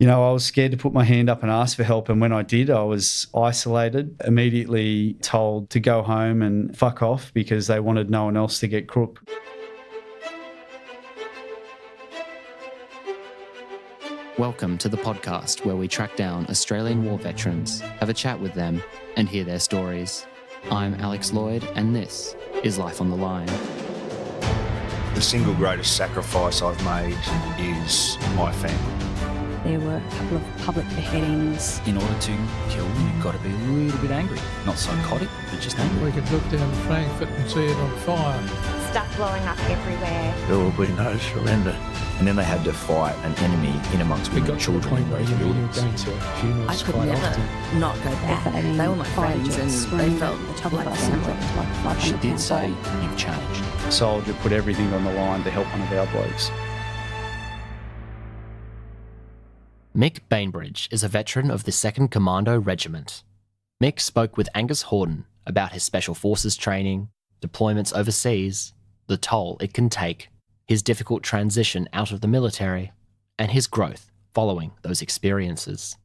I was scared to put my hand up and ask for help. And when I did, I was isolated, immediately told to go home and fuck off because they wanted no one else to get crook. Welcome to the podcast where we track down Australian war veterans, have a chat with them, and hear their stories. I'm Alex Lloyd, and this is Life on the Line. The single greatest sacrifice I've made is my family. There were a couple of public beheadings. In order to kill, you've got to be a little bit angry. Not psychotic, but just angry. We could look down Frankfurt and see it on fire. Stuff blowing up everywhere. There will be no surrender. And then they had to fight an enemy in amongst women and children in those buildings. I could never not go back. They were my friends and they felt like family. She did say, you've changed. A soldier put everything on the line to help one of our blokes. Mick Bainbridge is a veteran of the 2nd Commando Regiment. Mick spoke with Angus Hordern about his Special Forces training, deployments overseas, the toll it can take, his difficult transition out of the military, and his growth following those experiences.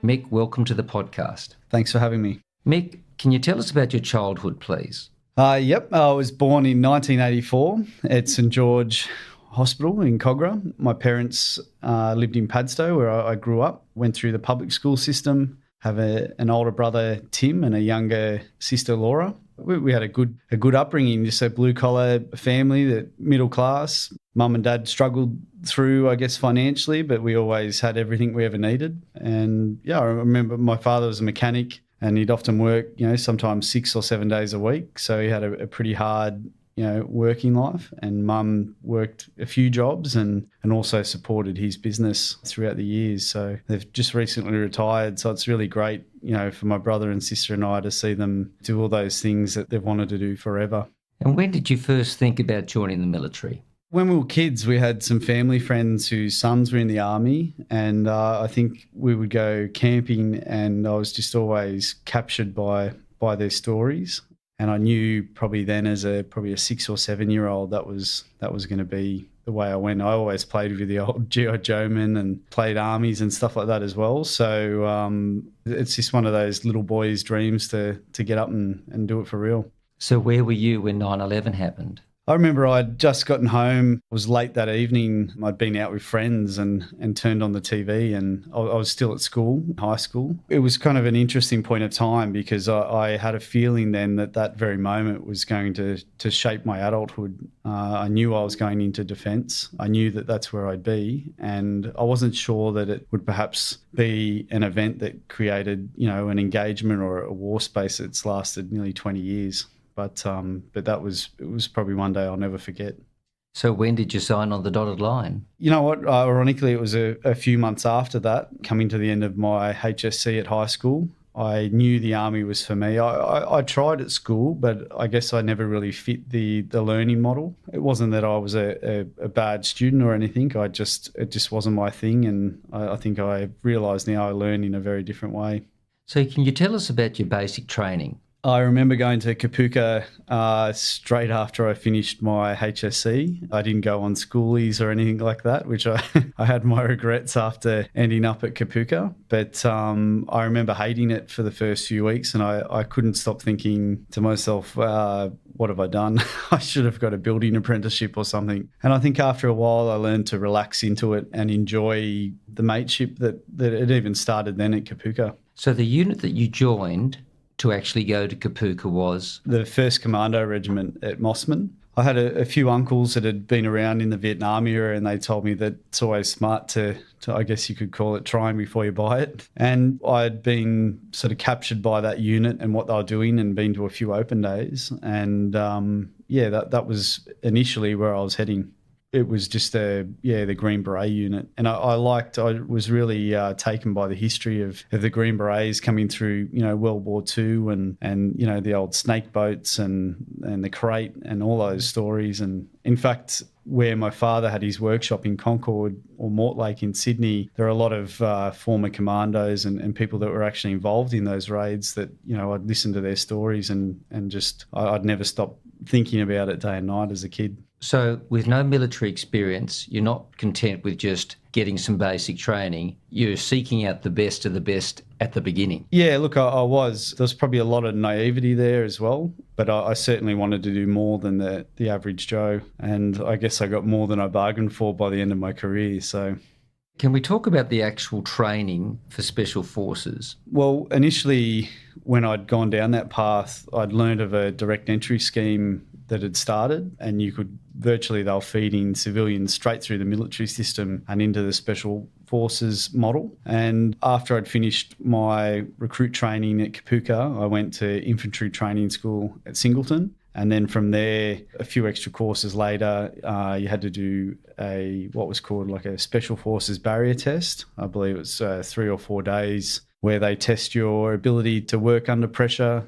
Mick, welcome to the podcast. Thanks for having me. Mick, can you tell us about your childhood, please? Yep, I was born in 1984 at St George Hospital in Cogra. My parents lived in Padstow, where I grew up, went through the public school system, have an older brother, Tim, and a younger sister, Laura. We had a good upbringing, just a blue-collar family, that middle class. Mum and Dad struggled through, I guess, financially, but we always had everything we ever needed. And, I remember my father was a mechanic, and he'd often work, sometimes 6 or 7 days a week. So he had a pretty hard, working life. And Mum worked a few jobs and also supported his business throughout the years. So they've just recently retired. So it's really great, for my brother and sister and I to see them do all those things that they've wanted to do forever. And when did you first think about joining the military? When we were kids, we had some family friends whose sons were in the army, and I think we would go camping, and I was just always captured by their stories. And I knew probably then, as probably a 6 or 7 year old, that was going to be the way I went. I always played with the old G.I. Joemen and played armies and stuff like that as well. So it's just one of those little boys' dreams to get up and do it for real. So where were you when 9/11 happened? I remember I'd just gotten home. It was late that evening. I'd been out with friends and turned on the TV, and I was still at school, high school. It was kind of an interesting point of time because I had a feeling then that very moment was going to shape my adulthood. I knew I was going into defence. I knew that that's where I'd be, and I wasn't sure that it would perhaps be an event that created, an engagement or a war space that's lasted nearly 20 years. But it was probably one day I'll never forget. So when did you sign on the dotted line? You know what? Ironically, it was a few months after that, coming to the end of my HSC at high school. I knew the army was for me. I tried at school, but I guess I never really fit the learning model. It wasn't that I was a bad student or anything. It just wasn't my thing, and I think I realised now I learn in a very different way. So can you tell us about your basic training? I remember going to Kapooka straight after I finished my HSC. I didn't go on schoolies or anything like that, which I had my regrets after ending up at Kapooka. But I remember hating it for the first few weeks, and I couldn't stop thinking to myself, what have I done? I should have got a building apprenticeship or something. And I think after a while I learned to relax into it and enjoy the mateship that it even started then at Kapooka. So the unit that you joined to actually go to Kapooka was? The 1st Commando Regiment at Mossman. I had a few uncles that had been around in the Vietnam era, and they told me that it's always smart to I guess you could call it, trying before you buy it. And I'd been sort of captured by that unit and what they were doing, and been to a few open days. And that was initially where I was heading. It was just the Green Beret unit. And I was really taken by the history of the Green Berets coming through, World War II and the old snake boats and the crate and all those stories. And in fact, where my father had his workshop in Concord or Mortlake in Sydney, there are a lot of former commandos and people that were actually involved in those raids that, I'd listen to their stories and just I'd never stop thinking about it day and night as a kid. So with no military experience, you're not content with just getting some basic training. You're seeking out the best of the best at the beginning. Yeah, look, I was. There was probably a lot of naivety there as well, but I certainly wanted to do more than the average Joe. And I guess I got more than I bargained for by the end of my career. So, can we talk about the actual training for Special Forces? Well, initially, when I'd gone down that path, I'd learned of a direct entry scheme that had started, and you could virtually, they were feeding civilians straight through the military system and into the Special Forces model. And after I'd finished my recruit training at Kapuka, I went to infantry training school at Singleton. And then from there, a few extra courses later, you had to do what was called like a Special Forces barrier test. I believe it was 3 or 4 days, where they test your ability to work under pressure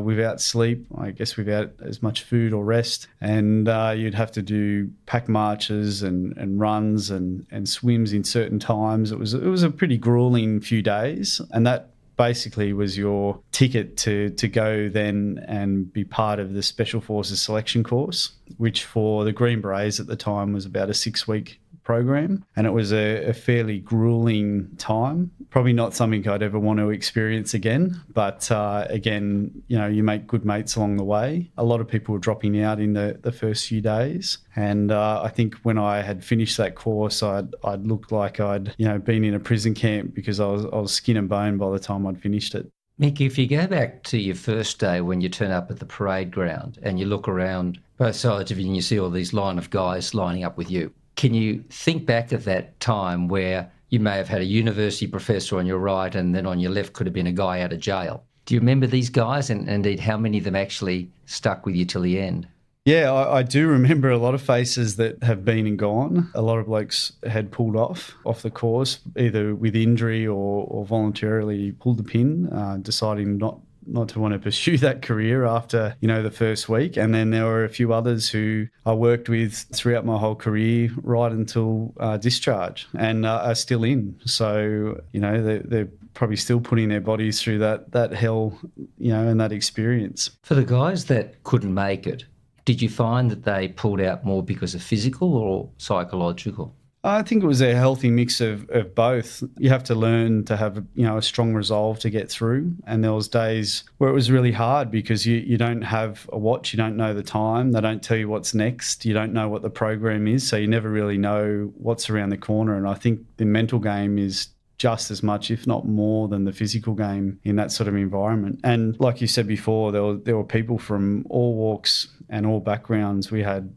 without sleep, I guess without as much food or rest. And you'd have to do pack marches and runs and swims in certain times. It was a pretty grueling few days, and that basically was your ticket to go then and be part of the Special Forces selection course, which for the Green Berets at the time was about a 6-week program. And it was a fairly grueling time. Probably not something I'd ever want to experience again. But again, you make good mates along the way. A lot of people were dropping out in the first few days. And I think when I had finished that course, I'd looked like I'd been in a prison camp, because I was skin and bone by the time I'd finished it. Mick, if you go back to your first day when you turn up at the parade ground and you look around both sides of you and you see all these line of guys lining up with you, can you think back of that time where you may have had a university professor on your right and then on your left could have been a guy out of jail? Do you remember these guys, and indeed how many of them actually stuck with you till the end? Yeah, I do remember a lot of faces that have been and gone. A lot of blokes had pulled off the course, either with injury or voluntarily pulled the pin, deciding not to want to pursue that career after, the first week. And then there were a few others who I worked with throughout my whole career right until discharge, and are still in. So, they're probably still putting their bodies through that hell, and that experience. For the guys that couldn't make it, did you find that they pulled out more because of physical or psychological? I think it was a healthy mix of both. You have to learn to have a strong resolve to get through. And there was days where it was really hard because you don't have a watch, you don't know the time, they don't tell you what's next, you don't know what the program is, so you never really know what's around the corner. And I think the mental game is just as much, if not more, than the physical game in that sort of environment. And like you said before, there were people from all walks and all backgrounds. We had,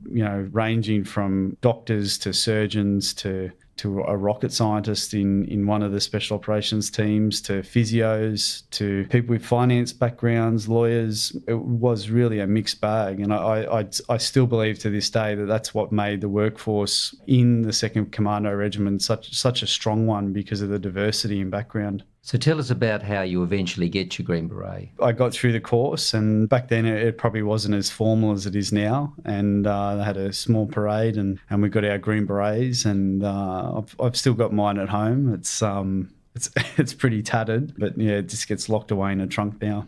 ranging from doctors to surgeons to a rocket scientist in one of the special operations teams, to physios, to people with finance backgrounds, lawyers. It was really a mixed bag. And I still believe to this day that that's what made the workforce in the 2nd Commando Regiment such a strong one, because of the diversity in background. So tell us about how you eventually get your Green Beret. I got through the course, and back then it probably wasn't as formal as it is now. And they had a small parade, and we got our Green Berets, and I've still got mine at home. It's pretty tattered, but yeah, it just gets locked away in a trunk now.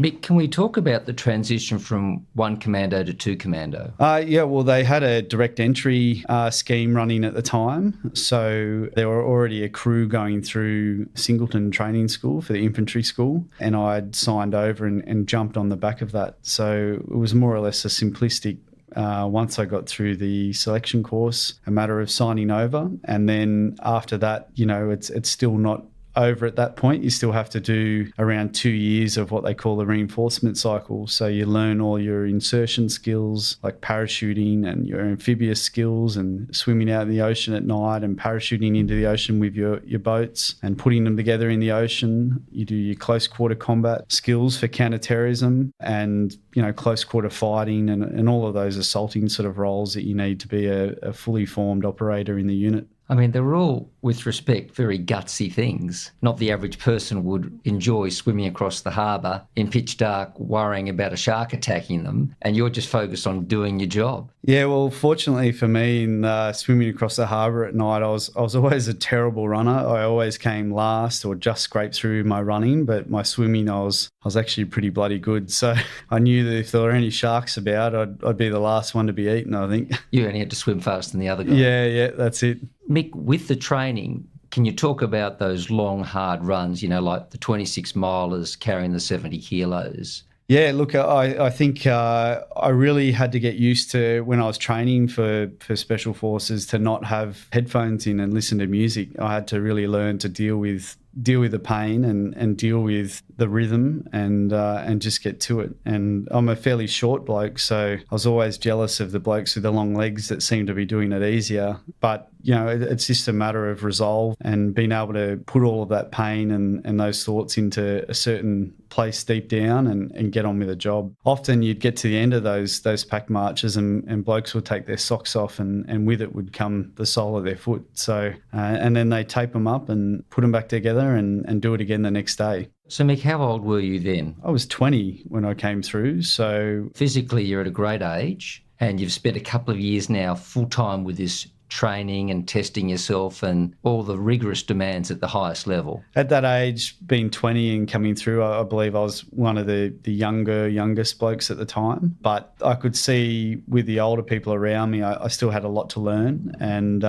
Mick, can we talk about the transition from 1 Commando to 2 Commando? Yeah, well, they had a direct entry scheme running at the time. So there were already a crew going through Singleton Training School for the infantry school, and I'd signed over and jumped on the back of that. So it was more or less a simplistic, once I got through the selection course, a matter of signing over. And then after that, it's still not over at that point. You still have to do around 2 years of what they call the reinforcement cycle. So you learn all your insertion skills like parachuting, and your amphibious skills and swimming out in the ocean at night and parachuting into the ocean with your boats and putting them together in the ocean. You do your close quarter combat skills for counter-terrorism and, close quarter fighting and all of those assaulting sort of roles that you need to be a fully formed operator in the unit. I mean, they're all, with respect, very gutsy things. Not the average person would enjoy swimming across the harbour in pitch dark, worrying about a shark attacking them, and you're just focused on doing your job. Yeah, well, fortunately for me, in swimming across the harbour at night, I was always a terrible runner. I always came last or just scraped through my running, but my swimming, I was actually pretty bloody good. So I knew that if there were any sharks about, I'd be the last one to be eaten, I think. You only had to swim faster than the other guy. Yeah, that's it. Mick, with the training, can you talk about those long, hard runs, like the 26 milers carrying the 70 kilos? Yeah, look, I think I really had to get used to, when I was training for Special Forces, to not have headphones in and listen to music. I had to really learn to deal with the pain and deal with the rhythm and just get to it. And I'm a fairly short bloke, so I was always jealous of the blokes with the long legs that seem to be doing it easier. But, it's just a matter of resolve and being able to put all of that pain and those thoughts into a certain place deep down and get on with the job. Often you'd get to the end of those pack marches and blokes would take their socks off and with it would come the sole of their foot. So, and then they tape them up and put them back together and do it again the next day. So, Mick, how old were you then? I was 20 when I came through. So physically, you're at a great age and you've spent a couple of years now full-time with this training and testing yourself and all the rigorous demands at the highest level. At that age, being 20 and coming through, I believe I was one of the youngest blokes at the time. But I could see with the older people around me, I still had a lot to learn, and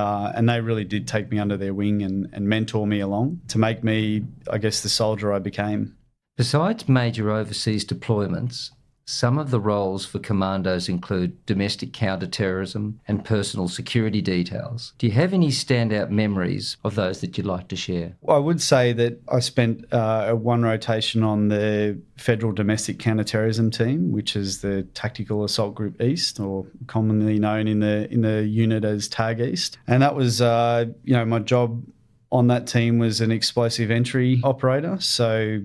they really did take me under their wing and mentor me along to make me, I guess, the soldier I became. Besides major overseas deployments, some of the roles for commandos include domestic counter-terrorism and personal security details. Do you have any standout memories of those that you'd like to share? I would say that I spent one rotation on the Federal Domestic Counter-Terrorism Team, which is the Tactical Assault Group East, or commonly known in the unit as TAG East. And that was, my job on that team was an explosive entry operator. So,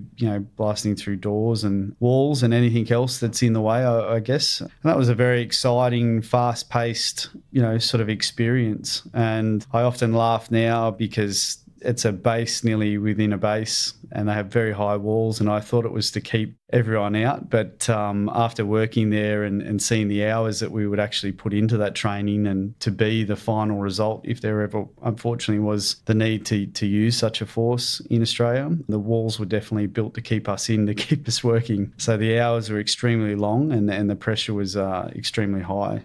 blasting through doors and walls and anything else that's in the way, I guess. And that was a very exciting, fast-paced, sort of experience. And I often laugh now because it's a base nearly within a base and they have very high walls, and I thought it was to keep everyone out. But after working there and seeing the hours that we would actually put into that training and to be the final result, if there ever unfortunately was the need to use such a force in Australia, the walls were definitely built to keep us in, to keep us working. So the hours were extremely long and the pressure was extremely high.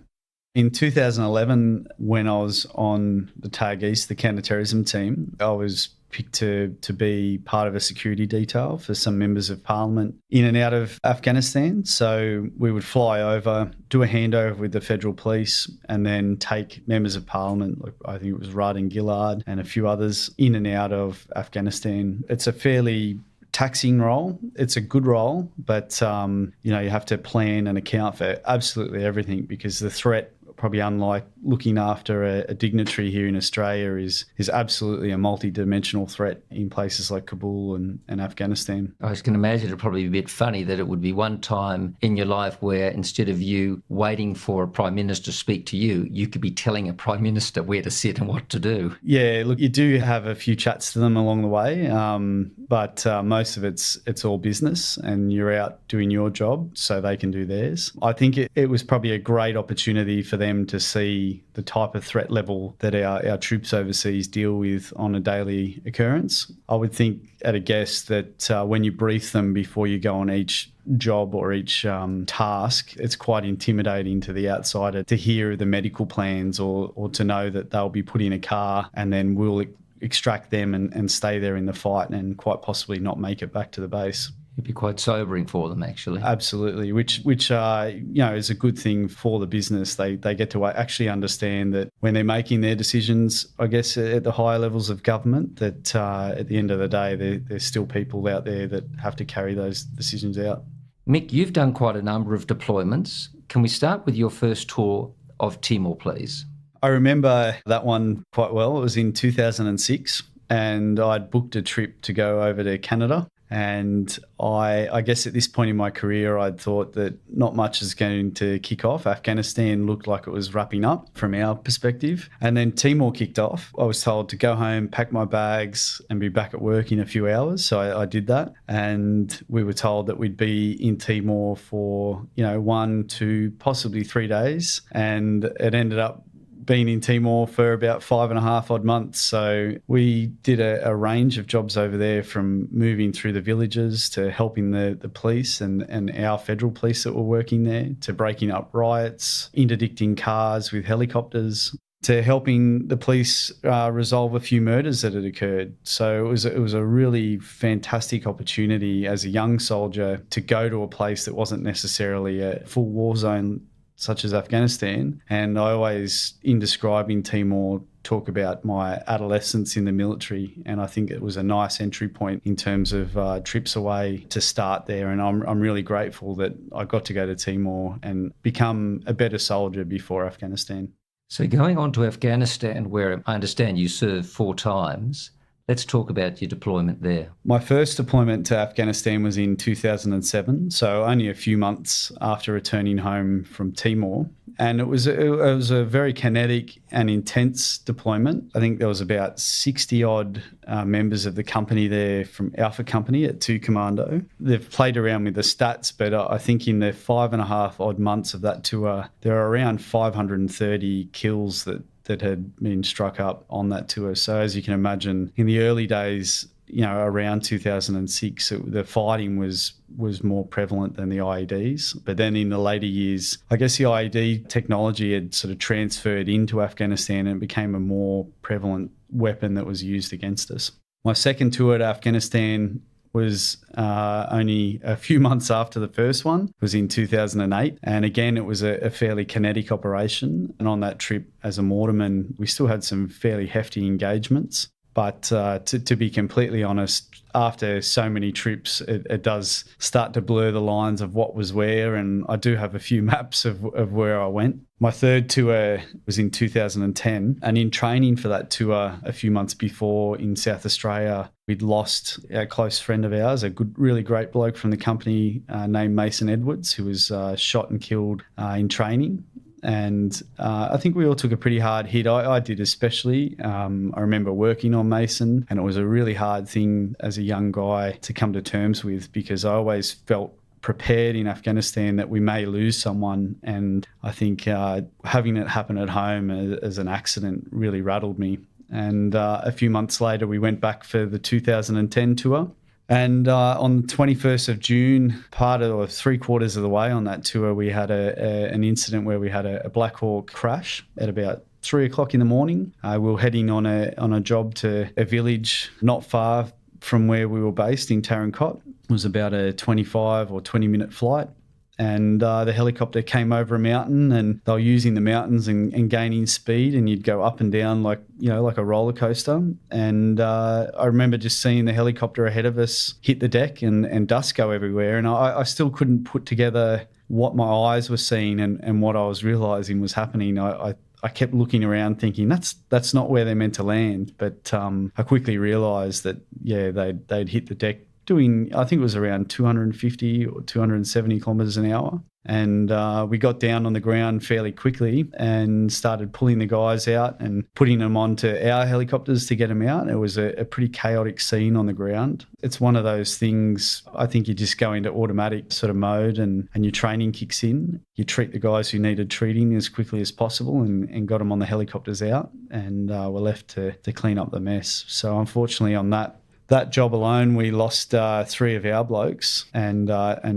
In 2011, when I was on the TAG East, the counter-terrorism team, I was picked to be part of a security detail for some members of parliament in and out of Afghanistan. So we would fly over, do a handover with the federal police, and then take members of parliament, like I think it was Rudd and Gillard and a few others, in and out of Afghanistan. It's a fairly taxing role. It's a good role, but you have to plan and account for absolutely everything, because the threat, probably unlike looking after a dignitary here in Australia, is absolutely a multi-dimensional threat in places like Kabul and Afghanistan. I was going to imagine it'd probably be a bit funny that it would be one time in your life where instead of you waiting for a Prime Minister to speak to you, you could be telling a Prime Minister where to sit and what to do. Yeah, look, you do have a few chats to them along the way, but most of it's all business, and you're out doing your job so they can do theirs. I think it was probably a great opportunity for them to see the type of threat level that our troops overseas deal with on a daily occurrence. I would think at a guess that when you brief them before you go on each job or each task, it's quite intimidating to the outsider to hear the medical plans or to know that they'll be put in a car and then we'll extract them and stay there in the fight and quite possibly not make it back to the base. It'd be quite sobering for them, actually. Absolutely, which is a good thing for the business. They get to actually understand that when they're making their decisions, I guess at the higher levels of government, that at the end of the day, there's still people out there that have to carry those decisions out. Mick, you've done quite a number of deployments. Can we start with your first tour of Timor, please? I remember that one quite well. It was in 2006. And I'd booked a trip to go over to Canada. And I guess at this point in my career, I'd thought that not much is going to kick off. Afghanistan looked like it was wrapping up from our perspective. And then Timor kicked off. I was told to go home, pack my bags and be back at work in a few hours. So I did that. And we were told that we'd be in Timor for, 1, 2, possibly 3 days. And it ended up been in Timor for about 5.5 odd months. So we did a range of jobs over there, from moving through the villages to helping the police and our federal police that were working there, to breaking up riots, interdicting cars with helicopters, to helping the police resolve a few murders that had occurred. So it was a really fantastic opportunity as a young soldier to go to a place that wasn't necessarily a full war zone such as Afghanistan. And I always, in describing Timor, talk about my adolescence in the military. And I think it was a nice entry point in terms of trips away to start there. And I'm really grateful that I got to go to Timor and become a better soldier before Afghanistan. So going on to Afghanistan, where I understand you served 4 times, let's talk about your deployment there. My first deployment to Afghanistan was in 2007, so only a few months after returning home from Timor. And it was a very kinetic and intense deployment. I think there was about 60-odd members of the company there from Alpha Company at 2 Commando. They've played around with the stats, but I think in the 5.5 odd months of that tour, there are around 530 kills that had been struck up on that tour. So as you can imagine, in the early days, around 2006, the fighting was more prevalent than the IEDs. But then in the later years, I guess the IED technology had sort of transferred into Afghanistan and became a more prevalent weapon that was used against us. My second tour to Afghanistan was only a few months after the first one. It was in 2008. And again, it was a fairly kinetic operation. And on that trip as a mortarman, we still had some fairly hefty engagements. But to be completely honest, after so many trips, it does start to blur the lines of what was where. And I do have a few maps of where I went. My third tour was in 2010. And in training for that tour a few months before in South Australia, we'd lost a close friend of ours, a really great bloke from the company named Mason Edwards, who was shot and killed in training. And I think we all took a pretty hard hit. I did especially. I remember working on Mason, and it was a really hard thing as a young guy to come to terms with, because I always felt prepared in Afghanistan that we may lose someone. And I think having it happen at home as an accident really rattled me. And a few months later, we went back for the 2010 tour. And on the 21st of June, three-quarters of the way on that tour, we had an incident where we had a Blackhawk Crash at about 3 o'clock in the morning. We were heading on a job to a village not far from where we were based in Tarankot. It was about a 25 or 20-minute flight. And the helicopter came over a mountain, and they were using the mountains and gaining speed, and you'd go up and down like a roller coaster. And I remember just seeing the helicopter ahead of us hit the deck and dust go everywhere. And I still couldn't put together what my eyes were seeing and what I was realising was happening. I kept looking around thinking that's not where they're meant to land. But I quickly realised that, they'd hit the deck doing, I think it was around 250 or 270 kilometres an hour. And we got down on the ground fairly quickly and started pulling the guys out and putting them onto our helicopters to get them out. It was a pretty chaotic scene on the ground. It's one of those things, I think you just go into automatic sort of mode and your training kicks in. You treat the guys who needed treating as quickly as possible and got them on the helicopters out, and were left to clean up the mess. So unfortunately on that job alone, we lost 3 of our blokes and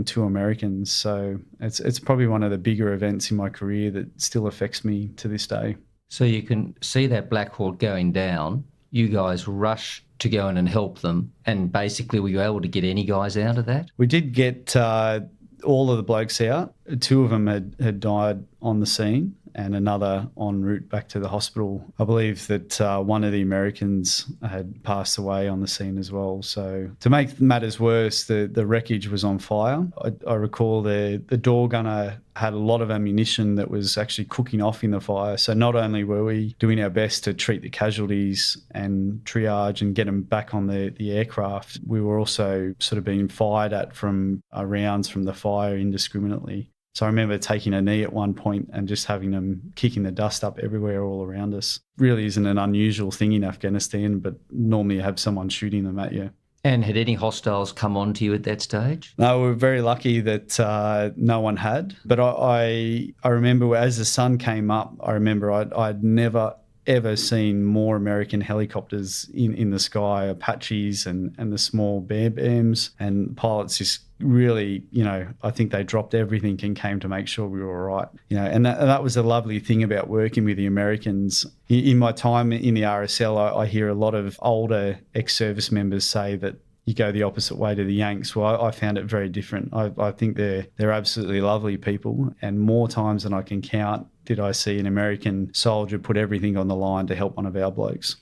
2 Americans. So it's probably one of the bigger events in my career that still affects me to this day. So you can see that Black Hawk going down. You guys rush to go in and help them. And basically, were you able to get any guys out of that? We did get all of the blokes out. 2 of them had died on the scene. and another en route back to the hospital. I believe that one of the Americans had passed away on the scene as well. So to make matters worse, the wreckage was on fire. I recall the door gunner had a lot of ammunition that was actually cooking off in the fire. So not only were we doing our best to treat the casualties and triage and get them back on the aircraft, we were also sort of being fired at from rounds from the fire indiscriminately. So I remember taking a knee at one point and just having them kicking the dust up everywhere all around us. Really isn't an unusual thing in Afghanistan, but normally you have someone shooting them at you. And had any hostiles come on to you at that stage? No, we were very lucky that no one had. But I remember as the sun came up, I remember I'd never, ever seen more American helicopters in the sky, Apaches and the small Bear Bams, and pilots just really, I think they dropped everything and came to make sure we were all right. And that was a lovely thing about working with the Americans. In my time in the RSL, I hear a lot of older ex-service members say that you go the opposite way to the Yanks. Well, I found it very different. I think they're absolutely lovely people, and more times than I can count did I see an American soldier put everything on the line to help one of our blokes.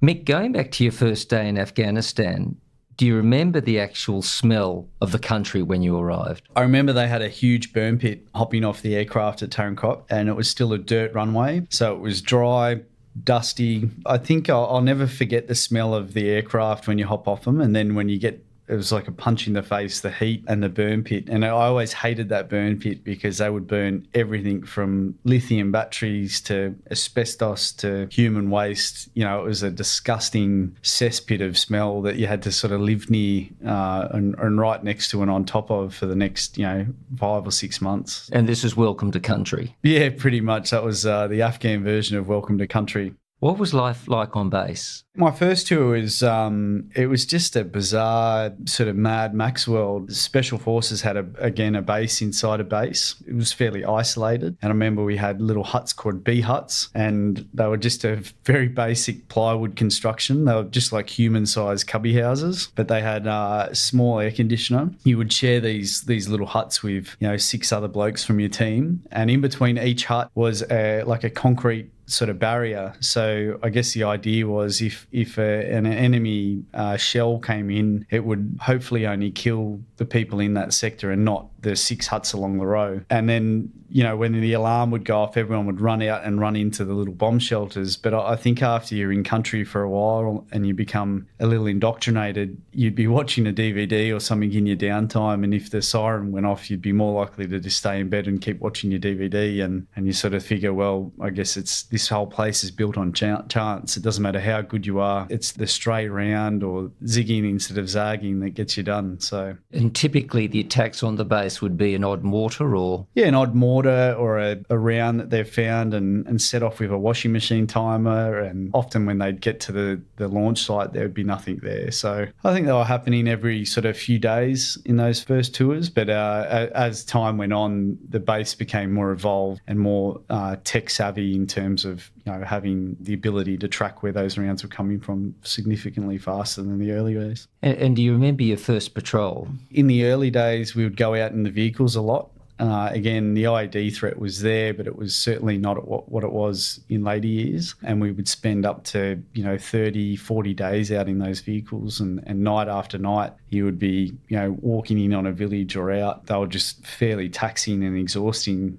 Mick, going back to your first day in Afghanistan, do you remember the actual smell of the country when you arrived? I remember they had a huge burn pit hopping off the aircraft at Tarankot, and it was still a dirt runway. So it was dry, dusty. I think I'll never forget the smell of the aircraft when you hop off them, and then when you get, it was like a punch in the face, the heat and the burn pit. And I always hated that burn pit because they would burn everything from lithium batteries to asbestos to human waste. It was a disgusting cesspit of smell that you had to sort of live near and right next to and on top of for the next, 5 or 6 months. And this is welcome to country? Yeah, pretty much. That was the Afghan version of welcome to country. What was life like on base? My first tour was, it was just a bizarre sort of Mad Max world. Special Forces had, a base inside a base. It was fairly isolated. And I remember we had little huts called bee huts, and they were just a very basic plywood construction. They were just like human-sized cubby houses, but they had a small air conditioner. You would share these little huts with, 6 other blokes from your team. And in between each hut was like a concrete sort of barrier. So I guess the idea was if an enemy shell came in, it would hopefully only kill the people in that sector and not the 6 huts along the row. And then, when the alarm would go off, everyone would run out and run into the little bomb shelters. But I think after you're in country for a while and you become a little indoctrinated, you'd be watching a DVD or something in your downtime, and if the siren went off, you'd be more likely to just stay in bed and keep watching your DVD, and you sort of figure, well, I guess this whole place is built on chance. It doesn't matter how good you are. It's the straight round or zigging instead of zagging that gets you done. So, and typically the attacks on the base would be an odd mortar or? Yeah, an odd mortar or a round that they've found and set off with a washing machine timer. And often when they'd get to the launch site, there would be nothing there. So I think they were happening every sort of few days in those first tours. But as time went on, the base became more evolved and more tech savvy in terms of having the ability to track where those rounds were coming from significantly faster than the early days. And do you remember your first patrol? In the early days, we would go out in the vehicles a lot. Again, the IED threat was there, but it was certainly not what it was in later years. And we would spend up to, 30, 40 days out in those vehicles. And night after night, you would be, walking in on a village or out. They were just fairly taxing and exhausting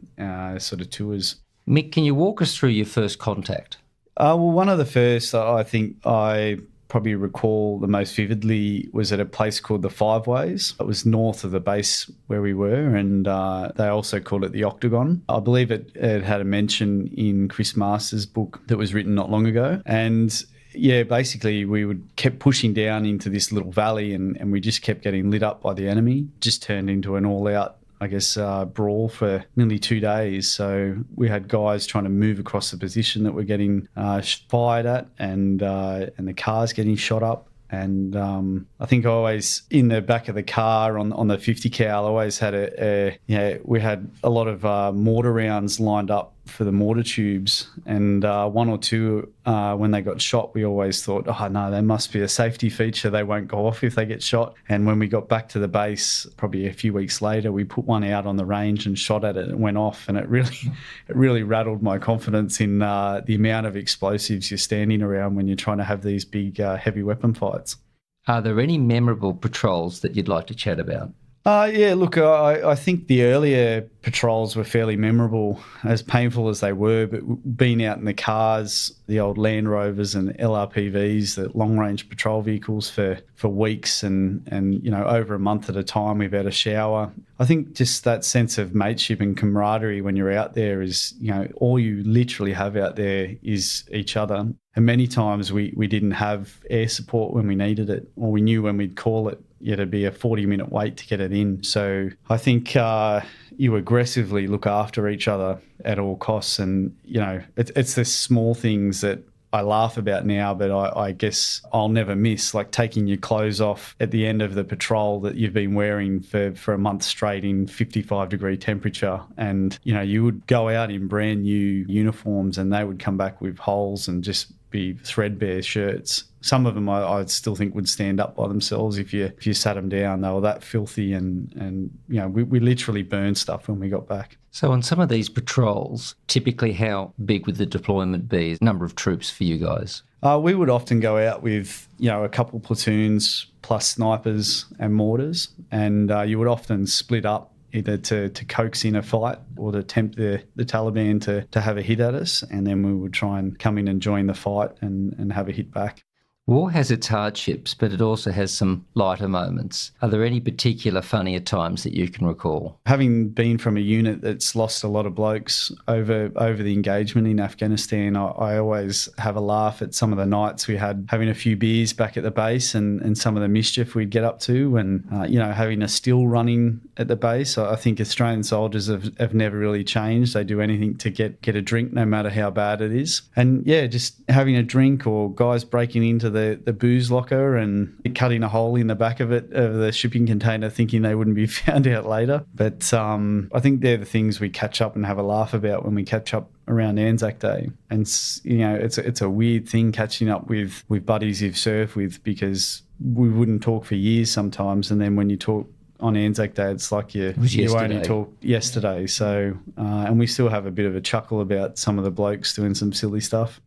sort of tours. Mick, can you walk us through your first contact? Well, one of the first I think I probably recall the most vividly was at a place called the Five Ways. It was north of the base where we were, and they also called it the Octagon. I believe it had a mention in Chris Masters' book that was written not long ago. And yeah, basically we kept pushing down into this little valley and we just kept getting lit up by the enemy. Just turned into an all-out brawl for nearly 2 days. So we had guys trying to move across the position that we're getting fired at, and the cars getting shot up. And I think I always, in the back of the car on the 50 cal, I always had we had a lot of mortar rounds lined up for the mortar tubes, and one or two, when they got shot, we always thought, oh no, there must be a safety feature. They won't go off if they get shot. And when we got back to the base, probably a few weeks later, we put one out on the range and shot at it and went off. And it really rattled my confidence in the amount of explosives you're standing around when you're trying to have these big, heavy weapon fights. Are there any memorable patrols that you'd like to chat about? Yeah, look, I think the earlier patrols were fairly memorable, as painful as they were, but being out in the cars, the old Land Rovers and LRPVs, the long-range patrol vehicles for weeks and over a month at a time without a shower. I think just that sense of mateship and camaraderie when you're out there is, all you literally have out there is each other. And many times we didn't have air support when we needed it, or we knew when we'd call it, it'd be a 40-minute wait to get it in. So I think you aggressively look after each other at all costs. And, it's the small things that I laugh about now, but I guess I'll never miss, like taking your clothes off at the end of the patrol that you've been wearing for a month straight in 55-degree temperature. And, you would go out in brand new uniforms and they would come back with holes and just be threadbare shirts. Some of them I still think would stand up by themselves if you sat them down. They were that filthy, and we literally burned stuff when we got back. So on some of these patrols, typically how big would the deployment be? Number of troops for you guys? We would often go out with a couple platoons plus snipers and mortars, and you would often split up either to coax in a fight or to tempt the Taliban to have a hit at us, and then we would try and come in and join the fight and have a hit back. War has its hardships, but it also has some lighter moments. Are there any particular funnier times that you can recall? Having been from a unit that's lost a lot of blokes over the engagement in Afghanistan, I always have a laugh at some of the nights we had having a few beers back at the base and some of the mischief we'd get up to, and having a still running at the base. I think Australian soldiers have never really changed. They do anything to get a drink, no matter how bad it is. And yeah, just having a drink, or guys breaking into the booze locker and cutting a hole in the back of the shipping container, thinking they wouldn't be found out later. But I think they're the things we catch up and have a laugh about when we catch up around Anzac Day. And it's a weird thing catching up with buddies you've served with, because we wouldn't talk for years sometimes, and then when you talk on Anzac Day, it's like you only talked yesterday. So and we still have a bit of a chuckle about some of the blokes doing some silly stuff.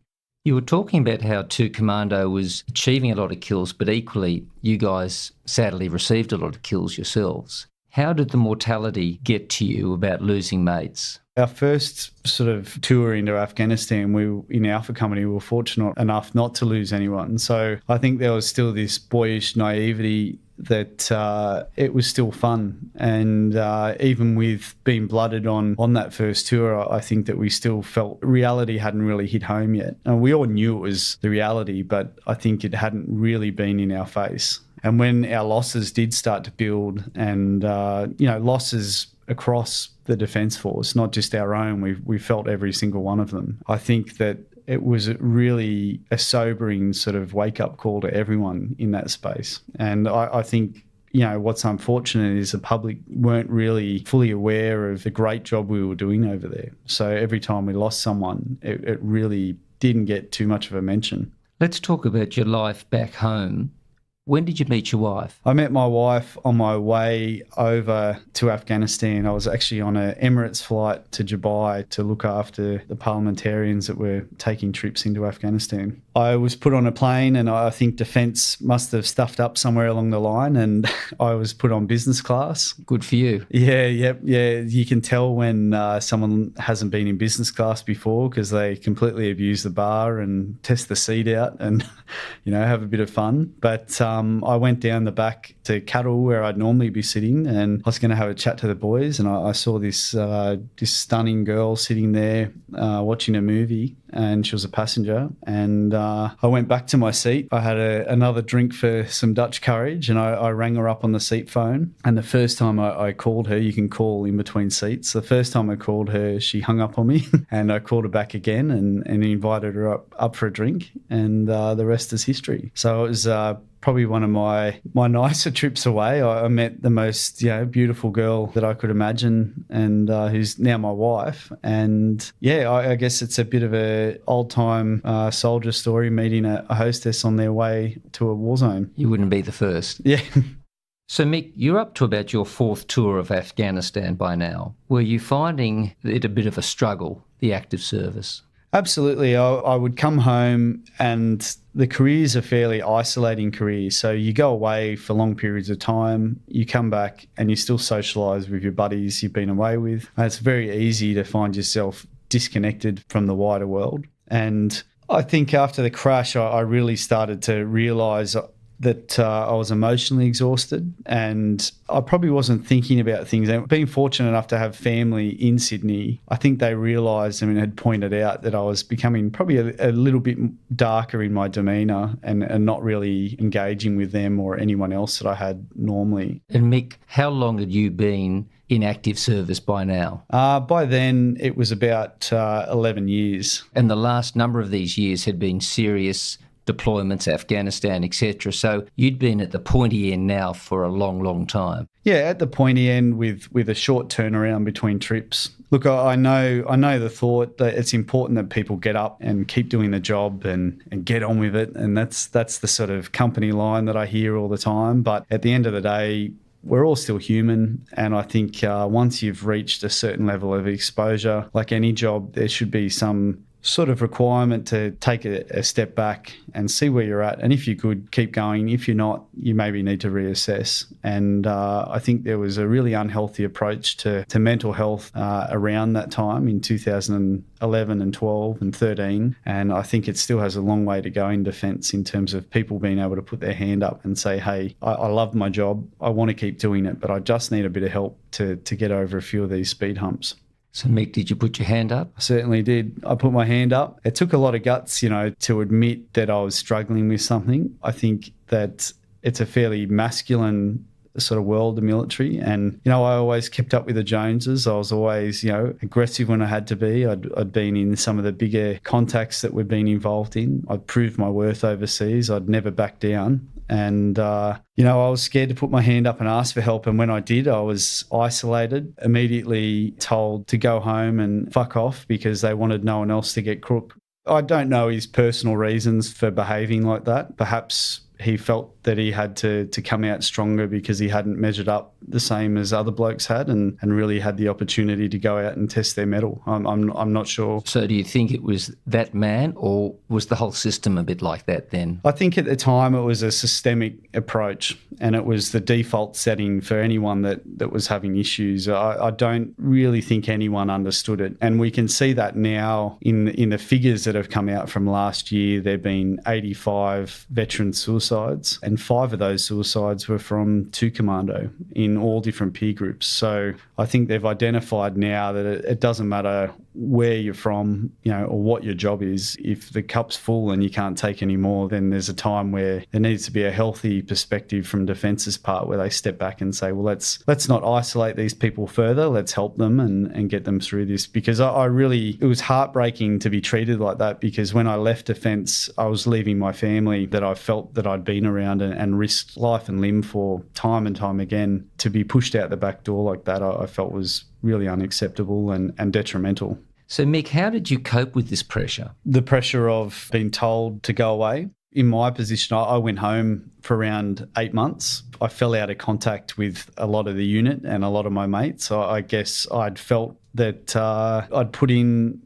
You were talking about how 2 Commando was achieving a lot of kills, but equally you guys sadly received a lot of kills yourselves. How did the mortality get to you about losing mates? Our first sort of tour into Afghanistan, in Alpha Company, we were fortunate enough not to lose anyone. So I think there was still this boyish naivety that it was still fun. And even with being blooded on that first tour, I think that we still felt reality hadn't really hit home yet. And we all knew it was the reality, but I think it hadn't really been in our face. And when our losses did start to build, and losses across the Defence Force, not just our own, we felt every single one of them. I think that it was really a sobering sort of wake-up call to everyone in that space. And I think, what's unfortunate is the public weren't really fully aware of the great job we were doing over there. So every time we lost someone, it really didn't get too much of a mention. Let's talk about your life back home. When did you meet your wife? I met my wife on my way over to Afghanistan. I was actually on an Emirates flight to Dubai to look after the parliamentarians that were taking trips into Afghanistan. I was put on a plane, and I think Defence must have stuffed up somewhere along the line, and I was put on business class. Good for you. Yeah. You can tell when someone hasn't been in business class before, because they completely abuse the bar and test the seat out and, have a bit of fun. But I went down the back to Cattle, where I'd normally be sitting, and I was going to have a chat to the boys, and I saw this stunning girl sitting there watching a movie, and she was a passenger. And I went back to my seat. I had another drink for some Dutch courage, and I rang her up on the seat phone. And the first time I called her, you can call in between seats. The first time I called her, she hung up on me, and I called her back again and invited her up for a drink, and the rest is history. So it was probably one of my nicer trips away. I met the most beautiful girl that I could imagine, and who's now my wife. And I guess it's a bit of a old time soldier story, meeting a hostess on their way to a war zone. You wouldn't be the first. Yeah. So, Mick, you're up to about your 4th tour of Afghanistan by now. Were you finding it a bit of a struggle, the active service? Absolutely. I would come home, and the careers are fairly isolating careers. So you go away for long periods of time, you come back and you still socialise with your buddies you've been away with. And it's very easy to find yourself disconnected from the wider world. And I think after the crash, I really started to realise that I was emotionally exhausted, and I probably wasn't thinking about things. And being fortunate enough to have family in Sydney, I think they realised and had pointed out that I was becoming probably a little bit darker in my demeanour and not really engaging with them or anyone else that I had normally. And Mick, how long had you been in active service by now? By then, it was about 11 years. And the last number of these years had been serious deployments, Afghanistan, etc. So you'd been at the pointy end now for a long, long time. Yeah, at the pointy end with a short turnaround between trips. Look, I know the thought that it's important that people get up and keep doing the job and get on with it. And that's the sort of company line that I hear all the time. But at the end of the day, we're all still human. And I think once you've reached a certain level of exposure, like any job, there should be some sort of requirement to take a step back and see where you're at. And if you could, keep going. If you're not, you maybe need to reassess. And I think there was a really unhealthy approach to mental health around that time in 2011 and 12 and 13. And I think it still has a long way to go in defence in terms of people being able to put their hand up and say, hey, I love my job. I want to keep doing it, but I just need a bit of help to get over a few of these speed humps. So, Mick, did you put your hand up? I certainly did. I put my hand up. It took a lot of guts, to admit that I was struggling with something. I think that it's a fairly masculine sort of world, the military. And, I always kept up with the Joneses. I was always, aggressive when I had to be. I'd been in some of the bigger contacts that we'd been involved in. I'd proved my worth overseas. I'd never back down. And, I was scared to put my hand up and ask for help. And when I did, I was isolated, immediately told to go home and fuck off because they wanted no one else to get crook. I don't know his personal reasons for behaving like that. Perhaps he felt that he had to come out stronger because he hadn't measured up the same as other blokes had and really had the opportunity to go out and test their mettle. I'm not sure. So do you think it was that man, or was the whole system a bit like that then? I think at the time it was a systemic approach, and it was the default setting for anyone that was having issues. I don't really think anyone understood it. And we can see that now in the figures that have come out from last year. There have been 85 veteran suicides, and 5 of those suicides were from 2 Commando in all different peer groups. So I think they've identified now that it doesn't matter where you're from, or what your job is. If the cup's full and you can't take any more, then there's a time where there needs to be a healthy perspective from Defence's part where they step back and say, well, let's not isolate these people further. Let's help them and get them through this. Because it was heartbreaking to be treated like that, because when I left Defence, I was leaving my family that I felt that I'd been around and risked life and limb for time and time again. To be pushed out the back door like that, I felt was really unacceptable and detrimental. So, Mick, how did you cope with this pressure? The pressure of being told to go away. In my position, I went home for around 8 months. I fell out of contact with a lot of the unit and a lot of my mates. I guess I'd felt that I'd put in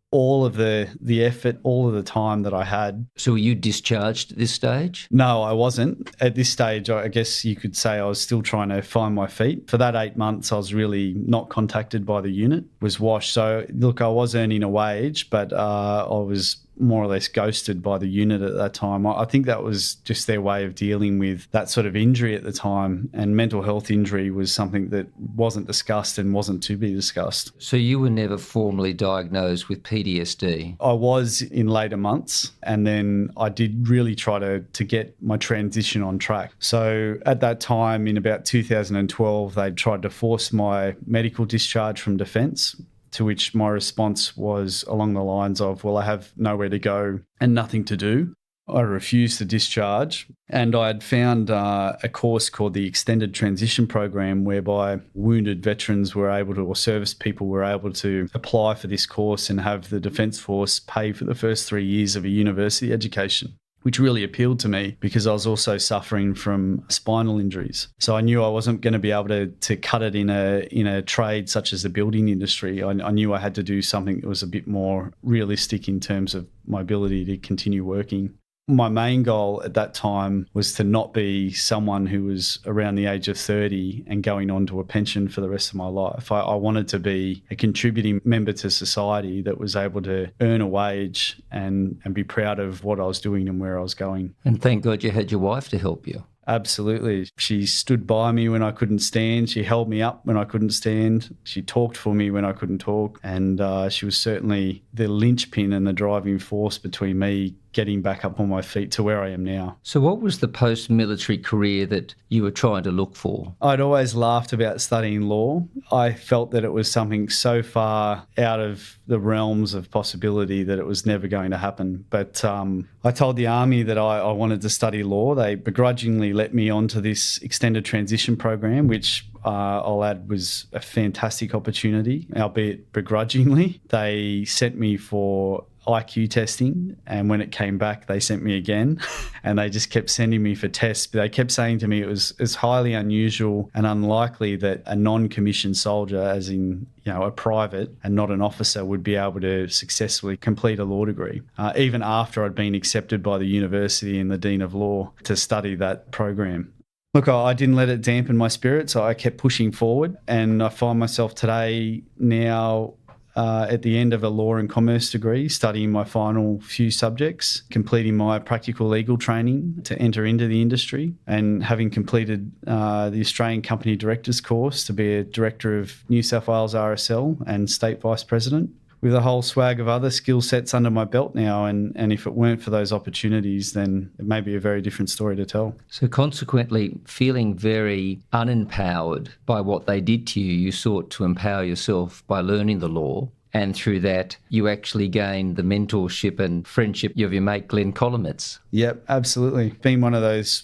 all of the effort, all of the time that I had. So were you discharged at this stage? No, I wasn't. At this stage, I guess you could say I was still trying to find my feet. For that 8 months, I was really not contacted by the unit, was washed. So, look, I was earning a wage, but I was more or less ghosted by the unit at that time. I think that was just their way of dealing with that sort of injury at the time, and mental health injury was something that wasn't discussed and wasn't to be discussed. So you were never formally diagnosed with PTSD? I was in later months, and then I did really try to get my transition on track. So at that time, in about 2012, they tried to force my medical discharge from Defence, to which my response was along the lines of, well, I have nowhere to go and nothing to do. I refused to discharge, and I had found a course called the Extended Transition Program, whereby wounded veterans were able to, or service people were able to apply for this course and have the Defence Force pay for the first 3 years of a university education, which really appealed to me because I was also suffering from spinal injuries. So I knew I wasn't going to be able to cut it in a trade such as the building industry. I knew I had to do something that was a bit more realistic in terms of my ability to continue working. My main goal at that time was to not be someone who was around the age of 30 and going on to a pension for the rest of my life. I wanted to be a contributing member to society that was able to earn a wage and be proud of what I was doing and where I was going. And thank God you had your wife to help you. Absolutely. She stood by me when I couldn't stand. She held me up when I couldn't stand. She talked for me when I couldn't talk. And she was certainly the linchpin and the driving force between me getting back up on my feet to where I am now. So what was the post-military career that you were trying to look for? I'd always laughed about studying law. I felt that it was something so far out of the realms of possibility that it was never going to happen. But I told the Army that I wanted to study law. They begrudgingly let me onto this extended transition program, which I'll add was a fantastic opportunity, albeit begrudgingly. They sent me for IQ testing, and when it came back they sent me again and they just kept sending me for tests. But they kept saying to me it was highly unusual and unlikely that a non-commissioned soldier, as in a private and not an officer, would be able to successfully complete a law degree, even after I'd been accepted by the university and the Dean of Law to study that program. Look, I didn't let it dampen my spirits. I kept pushing forward, and I find myself today now at the end of a law and commerce degree, studying my final few subjects, completing my practical legal training to enter into the industry, and having completed the Australian Company Directors course to be a Director of New South Wales RSL and State Vice President, with a whole swag of other skill sets under my belt now. And if it weren't for those opportunities, then it may be a very different story to tell. So consequently, feeling very unempowered by what they did to you, you sought to empower yourself by learning the law. And through that, you actually gained the mentorship and friendship of your mate, Glenn Kolomeitz. Yep, absolutely. Being one of those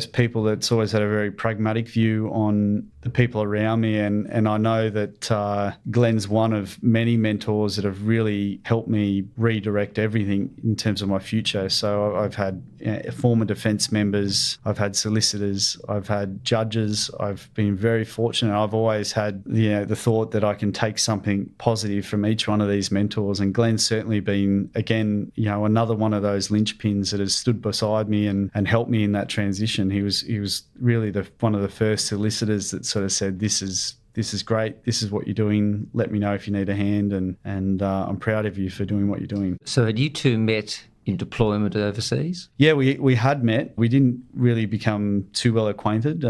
people that's always had a very pragmatic view on the people around me. And I know that Glenn's one of many mentors that have really helped me redirect everything in terms of my future. So I've had former defence members, I've had solicitors, I've had judges. I've been very fortunate. I've always had the thought that I can take something positive from each one of these mentors. And Glenn's certainly been, again, another one of those linchpins that has stood beside me and helped me in that transition. He was really one of the first solicitors that sort of said, this is great, this is what you're doing, let me know if you need a hand, and I'm proud of you for doing what you're doing. So had you two met in deployment overseas? Yeah, we had met. We didn't really become too well acquainted.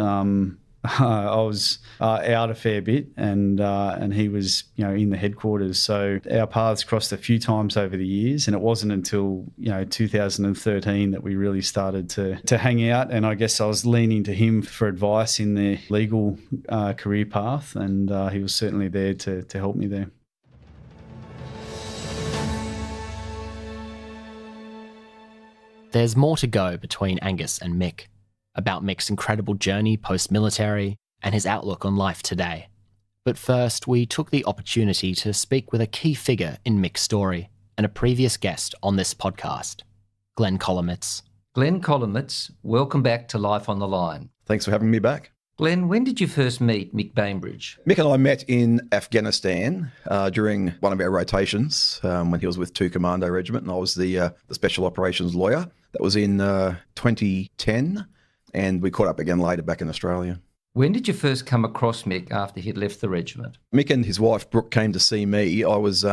I was out a fair bit, and he was in the headquarters. So our paths crossed a few times over the years, and it wasn't until 2013 that we really started to hang out. And I guess I was leaning to him for advice in the legal career path, and he was certainly there to help me there. There's more to go between Angus and Mick, about Mick's incredible journey post-military and his outlook on life today. But first, we took the opportunity to speak with a key figure in Mick's story and a previous guest on this podcast, Glenn Kolomeitz. Glenn Kolomeitz, welcome back to Life on the Line. Thanks for having me back. Glenn, when did you first meet Mick Bainbridge? Mick and I met in Afghanistan during one of our rotations when he was with 2 Commando Regiment, and I was the Special Operations lawyer. That was in 2010. And we caught up again later back in Australia. When did you first come across Mick after he'd left the regiment? Mick and his wife Brooke came to see me. I was